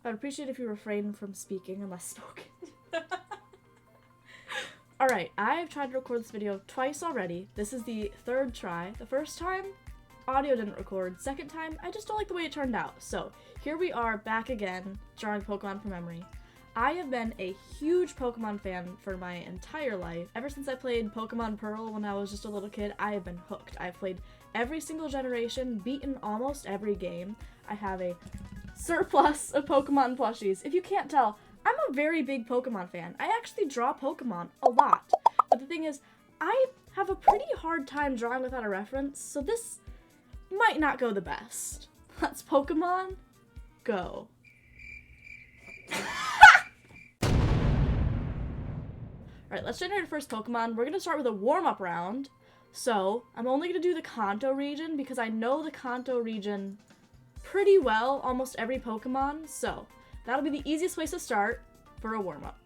I'd appreciate if you refrain from speaking unless spoken. Alright, I've tried to record this video twice already. This is the third try. The first time, audio didn't record. Second time, I just don't like the way it turned out. So, here we are back again, drawing Pokemon from memory. I have been a huge Pokemon fan for my entire life. Ever since I played Pokemon Pearl when I was just a little kid, I have been hooked. I've played every single generation, beaten almost every game. I have a surplus of Pokemon plushies. If you can't tell, I'm a very big Pokemon fan. I actually draw Pokemon a lot. But the thing is, I have a pretty hard time drawing without a reference, so this might not go the best. Let's Pokemon go. Alright, let's generate our first Pokemon. We're going to start with a warm-up round. So, I'm only going to do the Kanto region because I know the Kanto region pretty well, almost every Pokemon. So, that'll be the easiest place to start for a warm-up.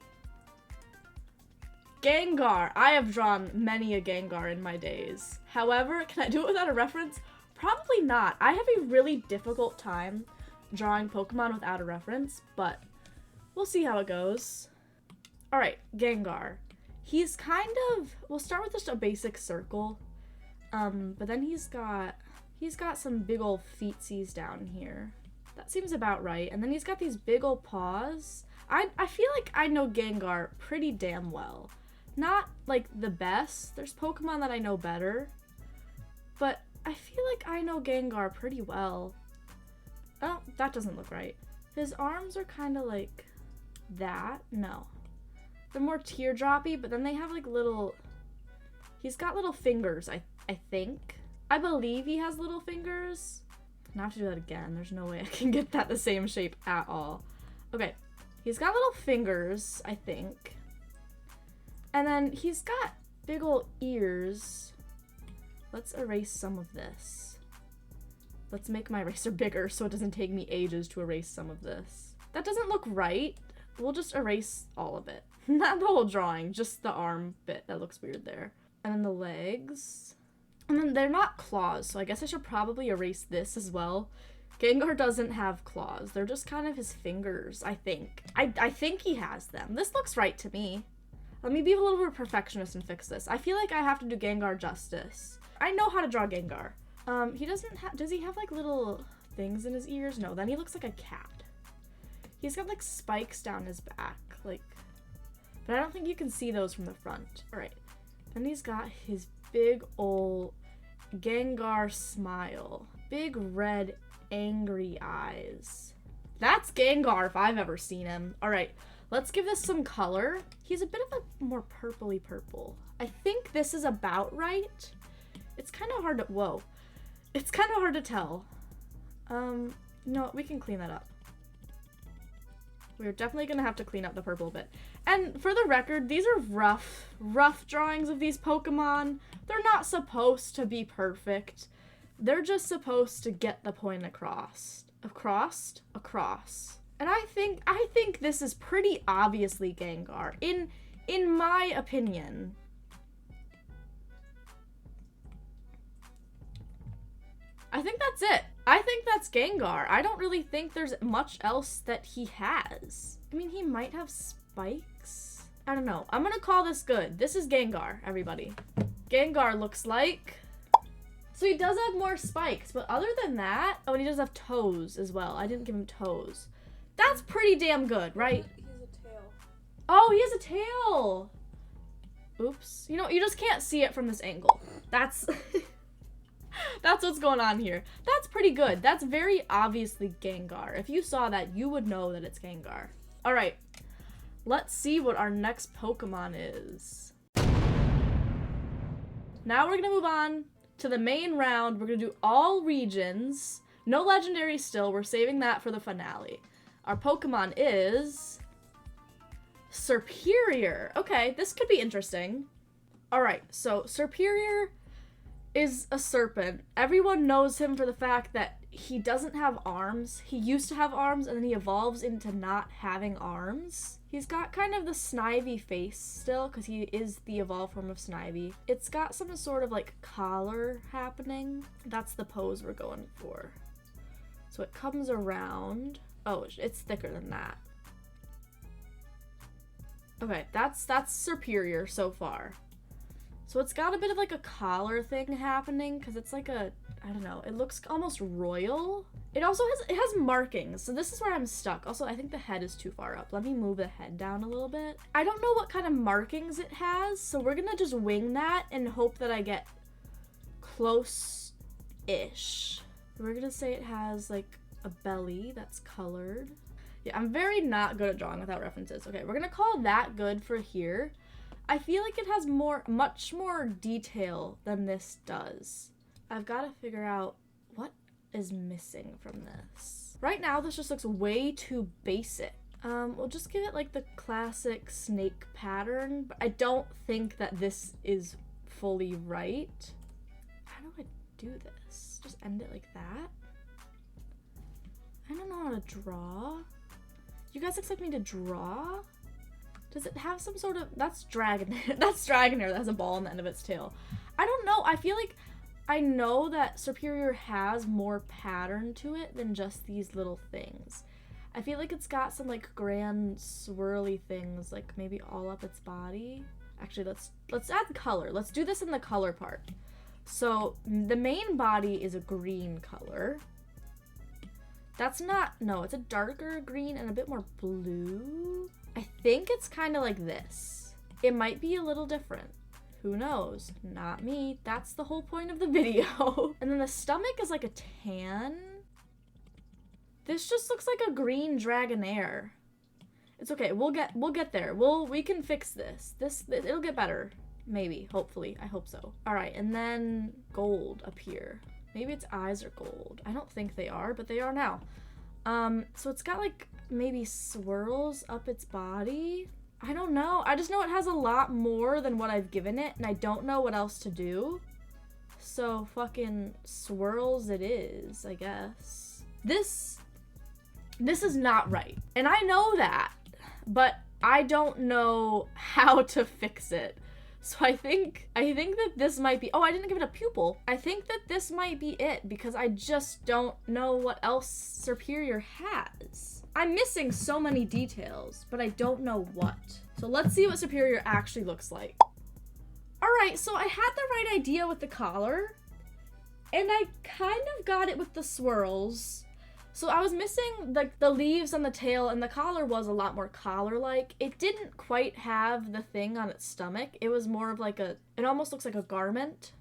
Gengar. I have drawn many a Gengar in my days. However, can I do it without a reference? Probably not. I have a really difficult time drawing Pokemon without a reference, but we'll see how it goes. Alright, Gengar. He's kind of, we'll start with just a basic circle, but then he's got some big old feetsies down here. That seems about right. And then he's got these big old paws. I feel like I know Gengar pretty damn well. Not, like, the best. There's Pokemon that I know better. But I feel like I know Gengar pretty well. Oh, that doesn't look right. His arms are kind of like that. No. They're more teardroppy, but then they have, like, little... He's got little fingers, I think. I believe he has little fingers. Now I have to do that again. There's no way I can get that the same shape at all. Okay. He's got little fingers, I think. And then he's got big old ears. Let's erase some of this. Let's make my eraser bigger so it doesn't take me ages to erase some of this. That doesn't look right. We'll just erase all of it. Not the whole drawing, just the arm bit. That looks weird there. And then the legs. And then they're not claws, so I guess I should probably erase this as well. Gengar doesn't have claws. They're just kind of his fingers, I think. I think he has them. This looks right to me. Let me be a little bit perfectionist and fix this. I feel like I have to do Gengar justice. I know how to draw Gengar. He doesn't have, does he have like little things in his ears? No, then he looks like a cat. He's got like spikes down his back, like, but I don't think you can see those from the front. All right, then he's got his big ol' Gengar smile. Big red angry eyes. That's Gengar if I've ever seen him. All right, let's give this some color. He's a bit of a more purpley purple. I think this is about right. It's kind of hard to, whoa. It's kind of hard to tell. No, we can clean that up. We're definitely gonna have to clean up the purple bit. And for the record, these are rough drawings of these Pokemon. They're not supposed to be perfect. They're just supposed to get the point across. Across. And I think this is pretty obviously Gengar, in my opinion. I think that's it. I think that's Gengar. I don't really think there's much else that he has. I mean, he might have spikes. I don't know. I'm gonna call this good. This is Gengar, everybody. Gengar looks like... So he does have more spikes, but other than that... Oh, and he does have toes as well. I didn't give him toes. That's pretty damn good, right? He has a tail. Oh, he has a tail! Oops. You know, you just can't see it from this angle. That's... That's what's going on here. That's pretty good. That's very obviously Gengar. If you saw that, you would know that it's Gengar. Alright, let's see what our next Pokemon is. Now we're going to move on to the main round. We're going to do all regions. No legendary still. We're saving that for the finale. Our Pokemon is... Serperior. Okay, this could be interesting. Alright, so Serperior is a serpent. Everyone knows him for the fact that he doesn't have arms. He used to have arms and then he evolves into not having arms. He's got kind of the Snivy face still because he is the evolved form of Snivy. It's got some sort of like collar happening. That's the pose we're going for. So it comes around. Oh, it's thicker than that. Okay, that's superior so far. So it's got a bit of like a collar thing happening because it's like a, I don't know, it looks almost royal. It also has markings, so this is where I'm stuck. Also, I think the head is too far up. Let me move the head down a little bit. I don't know what kind of markings it has, so we're gonna just wing that and hope that I get close-ish. We're gonna say it has like a belly that's colored. Yeah, I'm very not good at drawing without references. Okay, we're gonna call that good for here. I feel like it has much more detail than this does. I've got to figure out what is missing from this. Right now, this just looks way too basic. We'll just give it like the classic snake pattern, but I don't think that this is fully right. How do I do this? Just end it like that? I don't know how to draw. You guys expect me to draw? Does it have some sort of, that's dragon hair. That's dragon hair that has a ball on the end of its tail. I don't know. I feel like I know that Superior has more pattern to it than just these little things. I feel like it's got some like grand swirly things, like maybe all up its body. Actually, let's add color. Let's do this in the color part. So the main body is a green color. That's not, no, it's a darker green and a bit more blue. I think it's kind of like this. It might be a little different. Who knows? Not me. That's the whole point of the video. And then the stomach is like a tan. This just looks like a green Dragonair. It's okay. We'll get there. We can fix this. It'll get better. Maybe. Hopefully. I hope so. All right. And then gold up here. Maybe its eyes are gold. I don't think they are, but they are now. So it's got like maybe swirls up its body. I don't know. I just know it has a lot more than what I've given it, and I don't know what else to do. So fucking swirls it is, I guess. This is not right. And I know that, but I don't know how to fix it. So I think that this might be, oh, I didn't give it a pupil. I think that this might be it because I just don't know what else Superior has. I'm missing so many details, but I don't know what. So let's see what Superior actually looks like. All right, so I had the right idea with the collar, and I kind of got it with the swirls. So I was missing like the leaves on the tail, and the collar was a lot more collar-like. It didn't quite have the thing on its stomach. It was more of like it almost looks like a garment,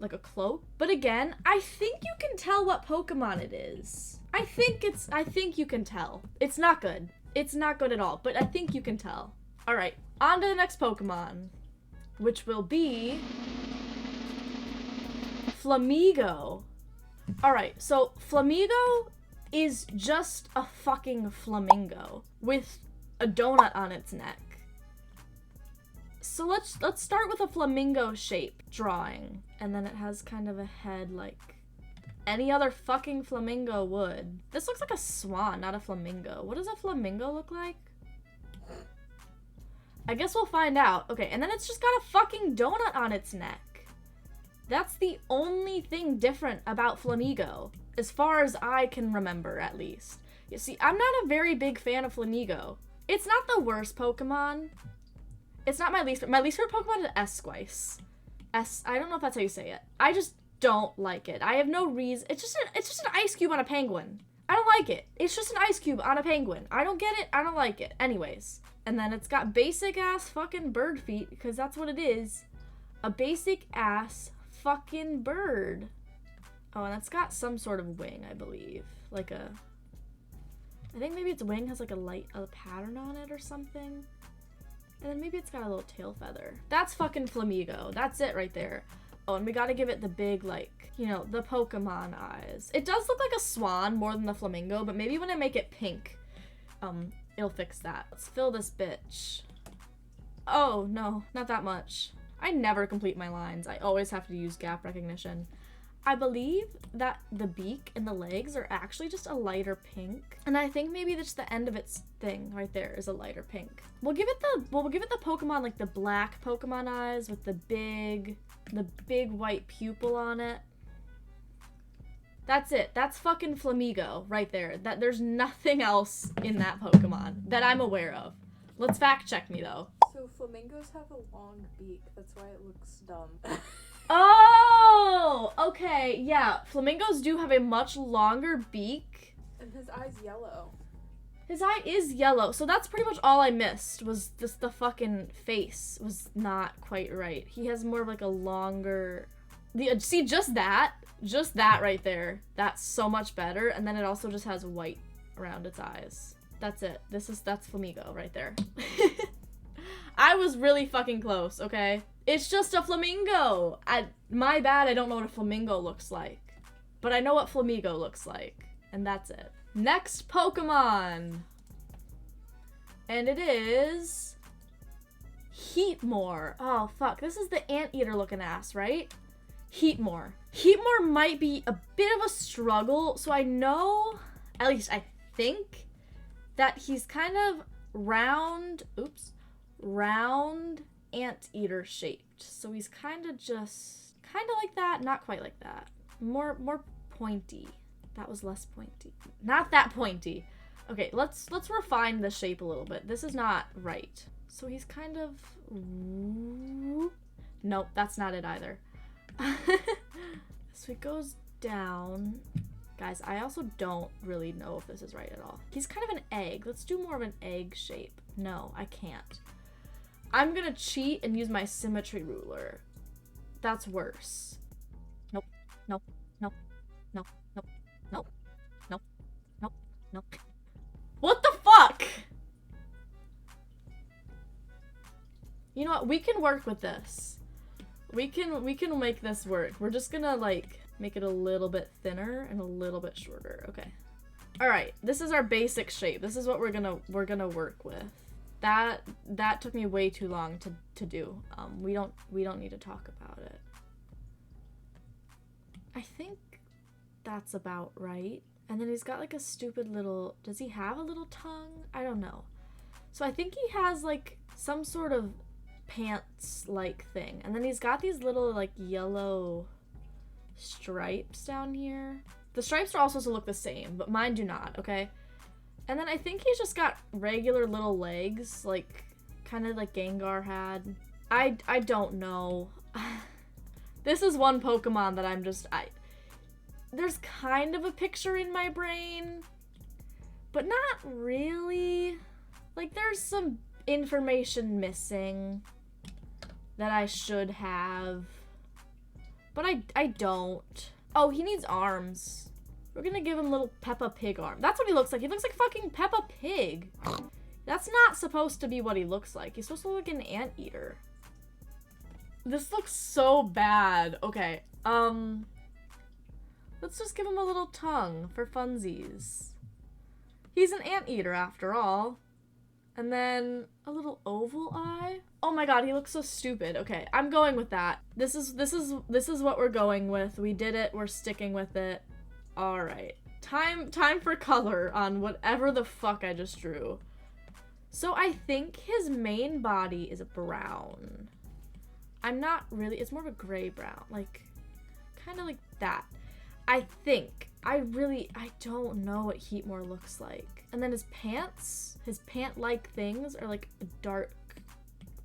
like a cloak. But again, I think you can tell what Pokemon it is. I think you can tell. It's not good. It's not good at all, but I think you can tell. All right, on to the next Pokemon, which will be Flamigo. All right, so Flamigo is just a fucking flamingo with a donut on its neck. So let's start with a flamingo shape drawing, and then it has kind of a head like any other fucking flamingo would. This looks like a swan, not a flamingo. What does a flamingo look like? I guess we'll find out. Okay, and then it's just got a fucking donut on its neck. That's the only thing different about Flamigo, as far as I can remember, at least. You see, I'm not a very big fan of Flamigo. It's not the worst Pokemon. It's not my least favorite Pokemon is Esquisse. I don't know if that's how you say it. I just don't like it. I have no reason. It's just an ice cube on a penguin. I don't like it. It's just an ice cube on a penguin. I don't get it. I don't like it. Anyways. And then it's got basic ass fucking bird feet, because that's what it is. A basic ass fucking bird. Oh, and it's got some sort of wing, I believe. Like I think maybe its wing has like a pattern on it or something. And then maybe it's got a little tail feather. That's fucking Flamigo. That's it right there. Oh, and we gotta give it the big, like, you know, the Pokemon eyes. It does look like a swan more than the flamingo, but maybe when I make it pink, it'll fix that. Let's fill this bitch. Oh, no, not that much. I never complete my lines. I always have to use gap recognition. I believe that the beak and the legs are actually just a lighter pink. And I think maybe just the end of its thing right there is a lighter pink. We'll give it the Pokemon, like the black Pokemon eyes with the big white pupil on it. That's it. That's fucking Flamigo right there. There's nothing else in that Pokemon that I'm aware of. Let's fact check me though. So flamingos have a long beak. That's why it looks dumb. Oh, okay. Yeah, flamingos do have a much longer beak. And his eye's yellow. His eye is yellow, so that's pretty much all I missed, was just the fucking face was not quite right. He has more of like a longer... See, just that right there, that's so much better, and then it also just has white around its eyes. That's it. That's Flamigo right there. I was really fucking close, okay? It's just a flamingo! My bad, I don't know what a flamingo looks like. But I know what Flamigo looks like, and that's it. Next Pokemon! And it is... Heatmore. Oh, fuck. This is the anteater looking ass, right? Heatmore. Heatmore might be a bit of a struggle, so I know, at least I think, that he's kind of round anteater shaped. So he's kind of like that, not quite like that. More pointy. That was less pointy. Not that pointy. Okay, let's refine the shape a little bit. This is not right. So he's kind of... Nope, that's not it either. So it goes down. Guys, I also don't really know if this is right at all. He's kind of an egg. Let's do more of an egg shape. No, I can't. I'm gonna cheat and use my symmetry ruler. That's worse. Nope. Nope. Nope. Nope. Nope. Nope. Nope. Nope. Nope. What the fuck? You know what? We can work with this. We can make this work. We're just gonna like make it a little bit thinner and a little bit shorter. Okay. All right. This is our basic shape. This is what we're gonna work with. That took me way too long to do. We don't need to talk about it. I think that's about right. And then he's got like a stupid little, does he have a little tongue? I don't know. So I think he has like some sort of pants-like thing. And then he's got these little like yellow stripes down here. The stripes are all supposed to look the same, but mine do not, okay? And then I think he's just got regular little legs, like kind of like Gengar had. I don't know. This is one Pokemon that I'm just, there's kind of a picture in my brain, but not really. Like there's some information missing that I should have, but I don't. Oh, he needs arms. We're gonna give him little Peppa Pig arm. That's what he looks like. He looks like fucking Peppa Pig. That's not supposed to be what he looks like. He's supposed to look like an anteater. This looks so bad. Okay, let's just give him a little tongue for funsies. He's an anteater after all. And then a little oval eye. Oh my god, he looks so stupid. Okay, I'm going with that. This is what we're going with. We did it. We're sticking with it. All right. Time for color on whatever the fuck I just drew. So I think his main body is a brown. I'm not really, it's more of a gray brown, like kind of like that. I think. I don't know what Heatmore looks like. And then his pants, his pant-like things are like dark.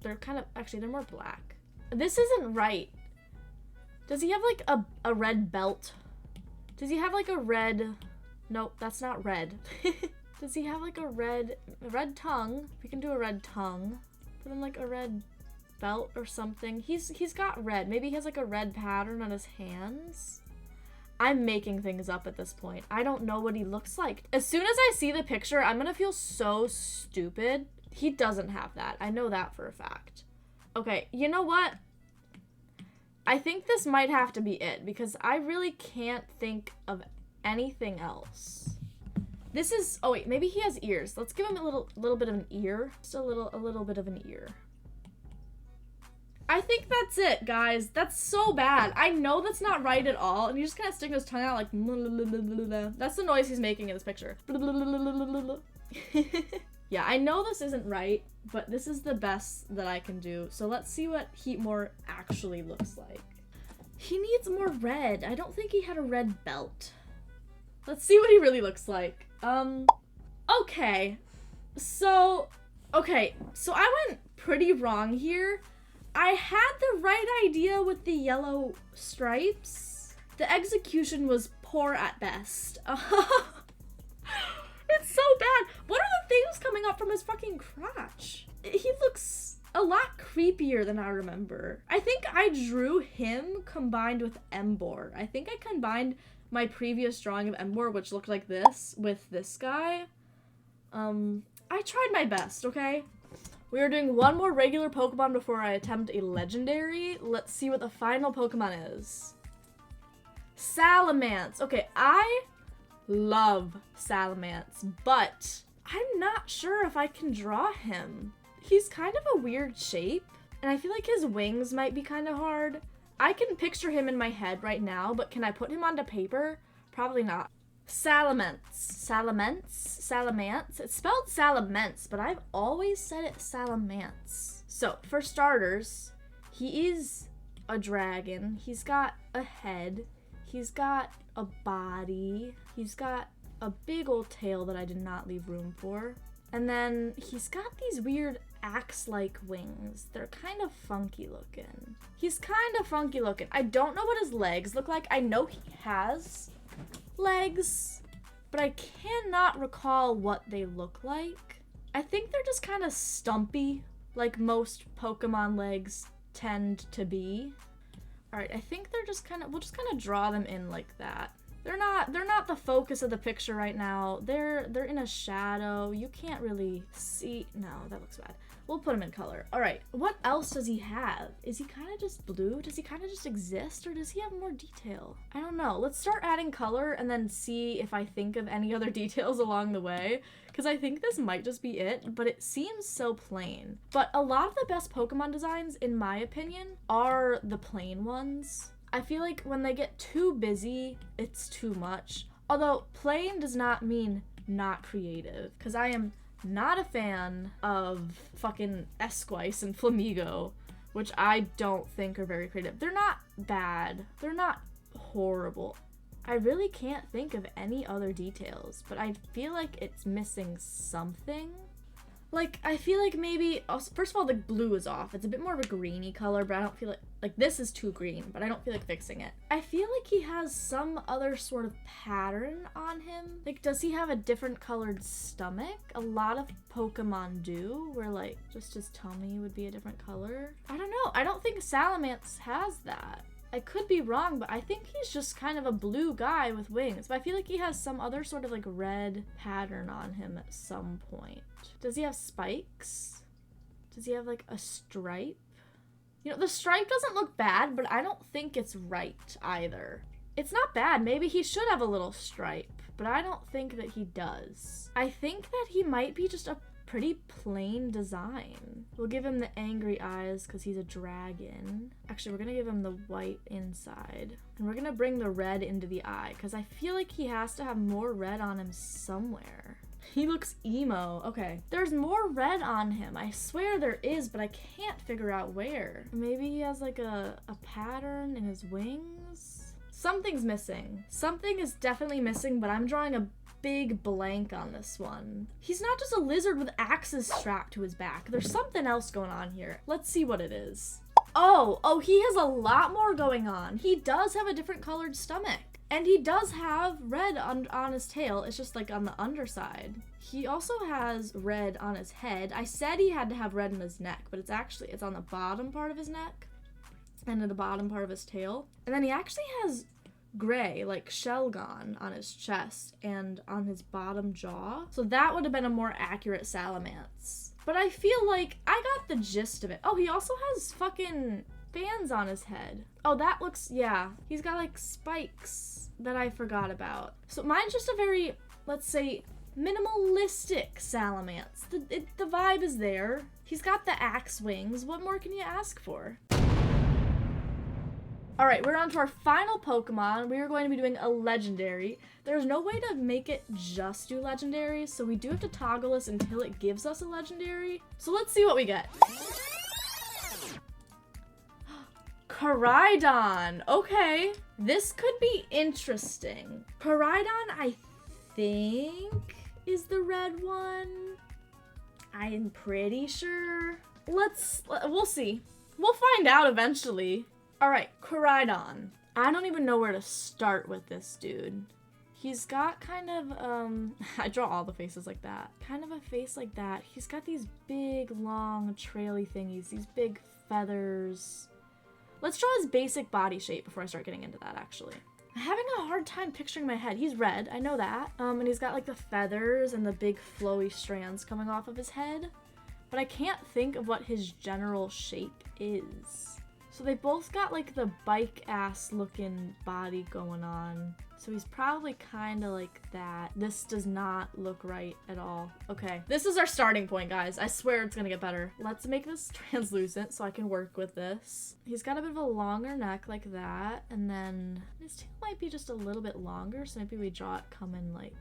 They're kind of, actually they're more black. This isn't right. Does he have like a red belt? Does he have like a red, nope, that's not red. Does he have like a red tongue? We can do a red tongue. Put him like a red belt or something. He's got red. Maybe he has like a red pattern on his hands. I'm making things up at this point. I don't know what he looks like. As soon as I see the picture, I'm gonna feel so stupid. He doesn't have that. I know that for a fact. Okay, you know what? I think this might have to be it because I really can't think of anything else. This is, oh wait, maybe he has ears. Let's give him a little bit of an ear. Just a little bit of an ear. I think that's it, guys. That's so bad. I know that's not right at all, and he's just kind of sticking his tongue out like that's the noise he's making in this picture. Yeah, I know this isn't right, but this is the best that I can do. So let's see what Heatmore actually looks like. He needs more red. I don't think he had a red belt. Let's see what he really looks like. Okay. So I went pretty wrong here. I had the right idea with the yellow stripes. The execution was poor at best. It's so bad. What are the things coming up from his fucking crotch? He looks a lot creepier than I remember. I think I drew him combined with Embor. I think I combined my previous drawing of Embor, which looked like this, with this guy. I tried my best, okay? We are doing one more regular Pokemon before I attempt a legendary. Let's see what the final Pokemon is. Salamence. Okay, I love Salamence, but I'm not sure if I can draw him. He's kind of a weird shape, and I feel like his wings might be kind of hard. I can picture him in my head right now, but can I put him onto paper? Probably not. Salamence. Salamence. It's spelled Salamence, but I've always said it Salamence. So, for starters, he is a dragon. He's got a head. He's got a body. He's got a big old tail that I did not leave room for. And then he's got these weird axe-like wings. They're kind of funky looking. He's kind of funky looking. I don't know what his legs look like. I know he has legs, but I cannot recall what they look like. I think they're just kind of stumpy, like most Pokemon legs tend to be. Alright, I think they're just kind of, we'll just kind of draw them in like that. They're not the focus of the picture right now. They're in a shadow. You can't really see. No, that looks bad. We'll put him in color. All right, what else does he have? Is he kind of just blue? Does he kind of just exist, or does he have more detail? I don't know. Let's start adding color and then see if I think of any other details along the way, because I think this might just be it, but it seems so plain. But a lot of the best Pokemon designs, in my opinion, are the plain ones. I feel like when they get too busy, it's too much. Although plain does not mean not creative, because I am not a fan of fucking Esquisse and Flamigo, which I don't think are very creative. They're not bad. They're not horrible. I really can't think of any other details, but I feel like it's missing something. Like, I feel like maybe, first of all, the blue is off. It's a bit more of a greeny color, but I don't feel like this is too green, but I don't feel like fixing it. I feel like he has some other sort of pattern on him. Like, does he have a different colored stomach? A lot of Pokemon do, where like, just his tummy would be a different color. I don't know. I don't think Salamence has that. I could be wrong, but I think he's just kind of a blue guy with wings. But I feel like he has some other sort of like red pattern on him at some point. Does he have spikes? Does he have like a stripe? You know, the stripe doesn't look bad, but I don't think it's right either. It's not bad. Maybe he should have a little stripe, but I don't think that he does. I think that he might be just a pretty plain design. We'll give him the angry eyes because he's a dragon. Actually, we're gonna give him the white inside, and we're gonna bring the red into the eye because I feel like he has to have more red on him somewhere. He looks emo. Okay, there's more red on him. I swear there is, but I can't figure out where. Maybe he has like a pattern in his wings? Something's missing. Something is definitely missing, but I'm drawing a big blank on this one. He's not just a lizard with axes strapped to his back. There's something else going on here. Let's see what it is. Oh, he has a lot more going on. He does have a different colored stomach. And he does have red on his tail. It's just like on the underside. He also has red on his head. I said he had to have red in his neck, but it's on the bottom part of his neck and in the bottom part of his tail. And then he actually has gray, like Shelgon, on his chest and on his bottom jaw. So that would have been a more accurate Salamence. But I feel like I got the gist of it. Oh, he also has fucking fans on his head. Oh, that looks, yeah. He's got like spikes that I forgot about. So mine's just a very, let's say, minimalistic Salamence. The vibe is there. He's got the axe wings. What more can you ask for? All right, we're on to our final Pokemon. We are going to be doing a legendary. There's no way to make it just do legendary, so we do have to toggle this until it gives us a legendary. So let's see what we get. Koraidon. Okay. This could be interesting. Koraidon, I think, is the red one. I'm pretty sure. We'll see. We'll find out eventually. All right, Koraidon. I don't even know where to start with this dude. He's got kind of, I draw all the faces like that. Kind of a face like that. He's got these big, long, traily thingies, these big feathers. Let's draw his basic body shape before I start getting into that, actually. I'm having a hard time picturing my head. He's red, I know that. And he's got like the feathers and the big flowy strands coming off of his head. But I can't think of what his general shape is. So they both got like the bike-ass looking body going on. So he's probably kind of like that. This does not look right at all. Okay, this is our starting point, guys. I swear it's gonna get better. Let's make this translucent so I can work with this. He's got a bit of a longer neck like that. And then his tail might be just a little bit longer. So maybe we draw it coming like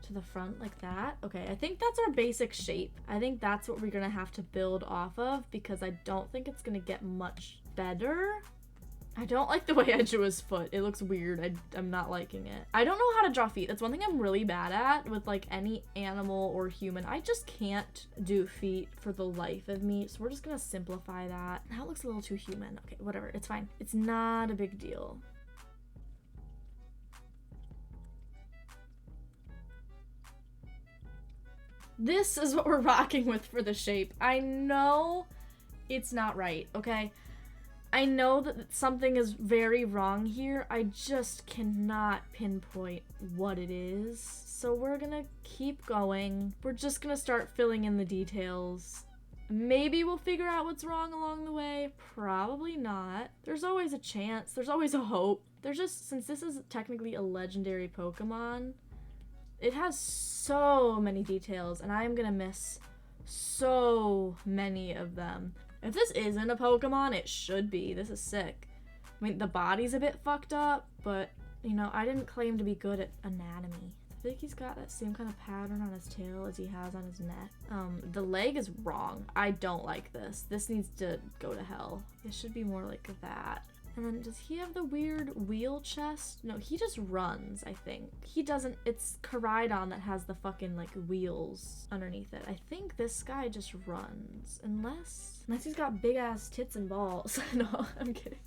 to the front like that. Okay, I think that's our basic shape. I think that's what we're gonna have to build off of because I don't think it's gonna get much better. I don't like the way I drew his foot. It looks weird. I'm not liking it. I don't know how to draw feet. That's one thing I'm really bad at with like any animal or human. I just can't do feet for the life of me. So we're just gonna simplify that. That looks a little too human. Okay, whatever. It's fine. It's not a big deal. This is what we're rocking with for the shape. I know it's not right, okay? I know that something is very wrong here. I just cannot pinpoint what it is. So we're gonna keep going. We're just gonna start filling in the details. Maybe we'll figure out what's wrong along the way. Probably not. There's always a chance. There's always a hope. There's just, since this is technically a legendary Pokemon, it has so many details and I am gonna miss so many of them. If this isn't a Pokemon, it should be. This is sick. I mean, the body's a bit fucked up, but, you know, I didn't claim to be good at anatomy. I think he's got that same kind of pattern on his tail as he has on his neck. The leg is wrong. I don't like this. This needs to go to hell. It should be more like that. And then does he have the weird wheel chest? No, he just runs, I think. He doesn't, it's Koraidon that has the fucking like wheels underneath it. I think this guy just runs, unless he's got big ass tits and balls. No, I'm kidding.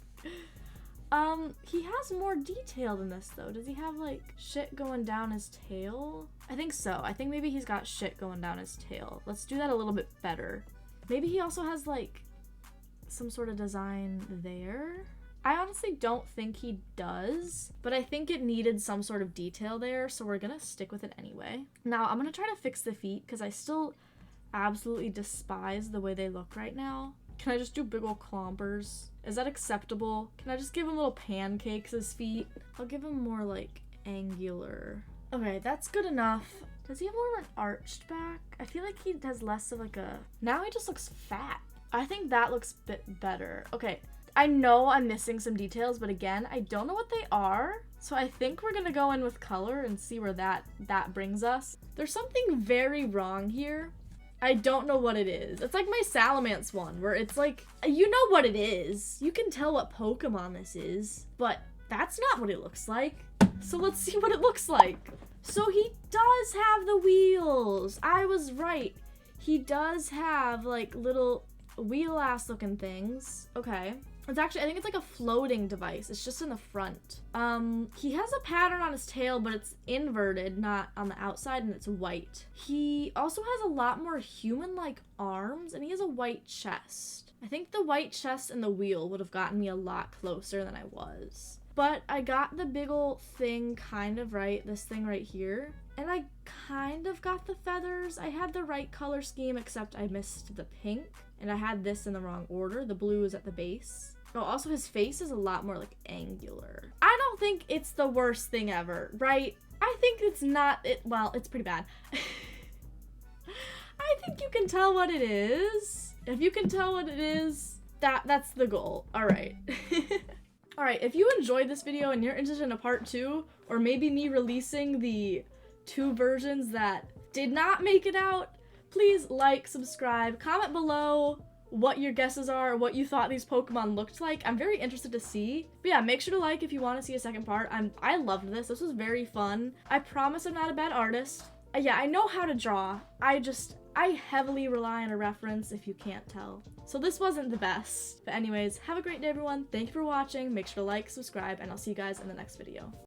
He has more detail than this though. Does he have like shit going down his tail? I think so. I think maybe he's got shit going down his tail. Let's do that a little bit better. Maybe he also has like some sort of design there. I honestly don't think he does, but I think it needed some sort of detail there, so we're gonna stick with it anyway. Now, I'm gonna try to fix the feet, because I still absolutely despise the way they look right now. Can I just do big ol' clompers? Is that acceptable? Can I just give him little pancakes as feet? I'll give him more, like, angular. Okay, that's good enough. Does he have more of an arched back? I feel like he has less of, like, a... Now he just looks fat. I think that looks a bit better. Okay. I know I'm missing some details, but again, I don't know what they are. So I think we're gonna go in with color and see where that brings us. There's something very wrong here. I don't know what it is. It's like my Salamence one, where it's like, you know what it is. You can tell what Pokemon this is, but that's not what it looks like. So let's see what it looks like. So he does have the wheels. I was right. He does have like little wheel-ass looking things. Okay. It's actually, I think it's like a floating device. It's just in the front. He has a pattern on his tail, but it's inverted, not on the outside, and it's white. He also has a lot more human-like arms, and he has a white chest. I think the white chest and the wheel would have gotten me a lot closer than I was. But I got the big ol' thing kind of right, this thing right here. And I kind of got the feathers. I had the right color scheme, except I missed the pink. And I had this in the wrong order. The blue is at the base. Oh, also his face is a lot more like angular. I don't think it's the worst thing ever, right? I think it's not, well, it's pretty bad. I think you can tell what it is. If you can tell what it is, that's the goal. All right. All right, if you enjoyed this video and you're interested in a part 2, or maybe me releasing the 2 versions that did not make it out, please like, subscribe, comment below what your guesses are, what you thought these Pokemon looked like. I'm very interested to see. But yeah, make sure to like if you want to see a second part. I loved this. This was very fun. I promise I'm not a bad artist. Yeah, I know how to draw. I heavily rely on a reference if you can't tell. So this wasn't the best. But anyways, have a great day, everyone. Thank you for watching. Make sure to like, subscribe, and I'll see you guys in the next video.